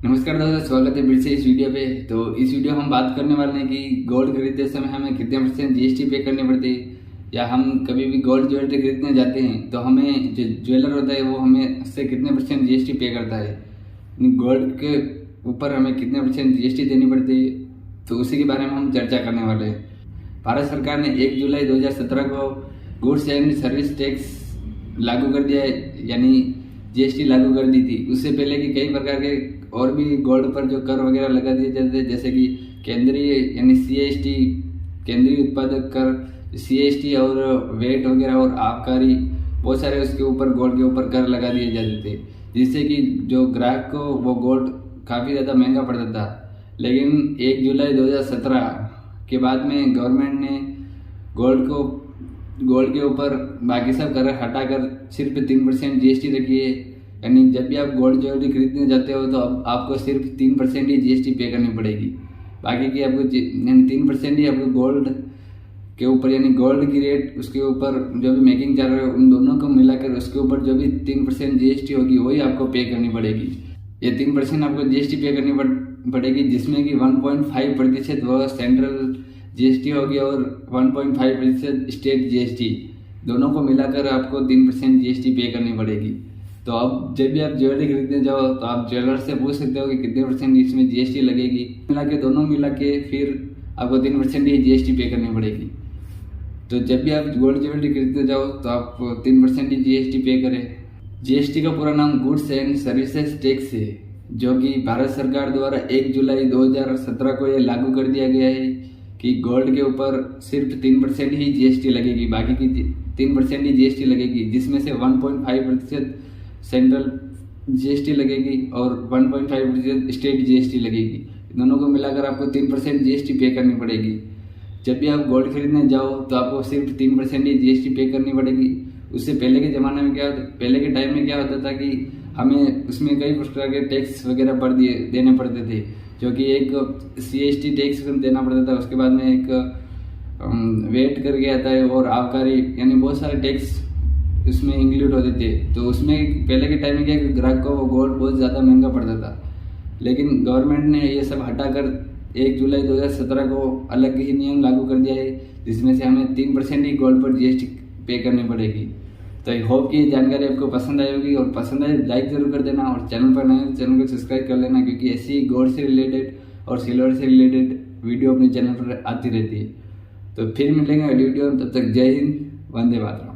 नमस्कार दोस्तों, स्वागत है फिर से इस वीडियो पे। तो इस वीडियो हम बात करने वाले हैं कि गोल्ड खरीदते समय हमें कितने % जीएसटी पे करनी पड़ती है, या हम कभी भी गोल्ड ज्वेलरी खरीदने जाते हैं तो हमें जो ज्वेलर होता है वो हमें उससे कितने % जीएसटी पे करता है, गोल्ड के ऊपर हमें कितने % जीएसटी देनी पड़ती है। तो उसी के बारे में हम चर्चा करने वाले हैं। भारत सरकार ने 1 जुलाई 2017 को गुड्स एंड सर्विस टैक्स लागू कर दिया है, यानी जीएसटी लागू कर दी थी। उससे पहले की कई प्रकार के और भी गोल्ड पर जो कर वगैरह लगा दिए जाते हैं, जैसे कि केंद्रीय यानी सीएसटी केंद्रीय उत्पादक कर, सीएसटी और वेट वगैरह और आबकारी, बहुत सारे उसके ऊपर गोल्ड के ऊपर कर लगा दिए जाते थे, जिससे कि जो ग्राहक को वो गोल्ड काफ़ी ज़्यादा महंगा पड़ता था। लेकिन 1 जुलाई 2017 के बाद में गवर्नमेंट ने गोल्ड के ऊपर बाकी सब कर हटाकर सिर्फ 3% जीएसटी रखी है। यानी जब भी आप गोल्ड ज्वेलरी खरीदने जाते हो तो अब आपको सिर्फ 3% ही जीएसटी पे करनी पड़ेगी। बाकी की आपको 3% ही आपको गोल्ड के ऊपर, यानी गोल्ड की रेट उसके ऊपर जो भी मेकिंग चार्ज है उन दोनों को मिलाकर उसके ऊपर जो भी 3% जीएसटी होगी वही आपको पे करनी पड़ेगी। ये 3% आपको जीएसटी पे करनी पड़ेगी, जिसमें कि 1.5% वह सेंट्रल जीएसटी होगी और 1.5% स्टेट जीएसटी, दोनों को मिलाकर आपको 3% जीएसटी पे करनी पड़ेगी। तो अब जब भी आप ज्वेलरी खरीदने जाओ तो आप ज्वेलर से पूछ सकते हो कि कितने % इसमें जीएसटी लगेगी। दोनों मिला के फिर आपको 3% ही जीएसटी पे करनी पड़ेगी। तो जब भी आप गोल्ड ज्वेलरी खरीदने जाओ तो आप 3% ही जीएसटी पे करें। जीएसटी का पूरा नाम गुड्स एंड सर्विसेज टैक्स है, जो कि भारत सरकार द्वारा 1 जुलाई 2017 को यह लागू कर दिया गया है कि गोल्ड के ऊपर सिर्फ 3% ही जीएसटी लगेगी, बाकी की 3% ही जीएसटी लगेगी, जिसमें से 1.5% सेंट्रल जीएसटी लगेगी और 1.5% स्टेट जीएसटी लगेगी। दोनों को मिलाकर आपको 3% जीएसटी पे करनी पड़ेगी। जब भी आप गोल्ड खरीदने जाओ तो आपको सिर्फ 3% ही जीएसटी पे करनी पड़ेगी। उससे पहले के ज़माने में पहले के टाइम में क्या होता था कि हमें उसमें कई प्रकार के टैक्स वगैरह देने पड़ते थे, जो कि एक सीएसटी टैक्स देना पड़ता था, उसके बाद में एक वेट करके आता है और आबकारी, यानी बहुत सारे टैक्स उसमें इंक्लूड होते थे। तो उसमें पहले के टाइम में क्या ग्राहक को वो गोल्ड बहुत ज़्यादा महंगा पड़ता था। लेकिन गवर्नमेंट ने ये सब हटाकर 1 जुलाई 2017 को अलग ही नियम लागू कर दिया है, जिसमें से हमें 3% ही गोल्ड पर जीएसटी पे करनी पड़ेगी। तो आई होप कि ये जानकारी आपको पसंद आई होगी, और पसंद आए लाइक ज़रूर कर देना, और चैनल पर नए चैनल को सब्सक्राइब कर लेना, क्योंकि ऐसी गोल्ड से रिलेटेड और सिल्वर से रिलेटेड वीडियो अपने चैनल पर आती रहती है। तो फिर मिलेंगे अगली वीडियो में, तब तक जय हिंद, वंदे मातरम।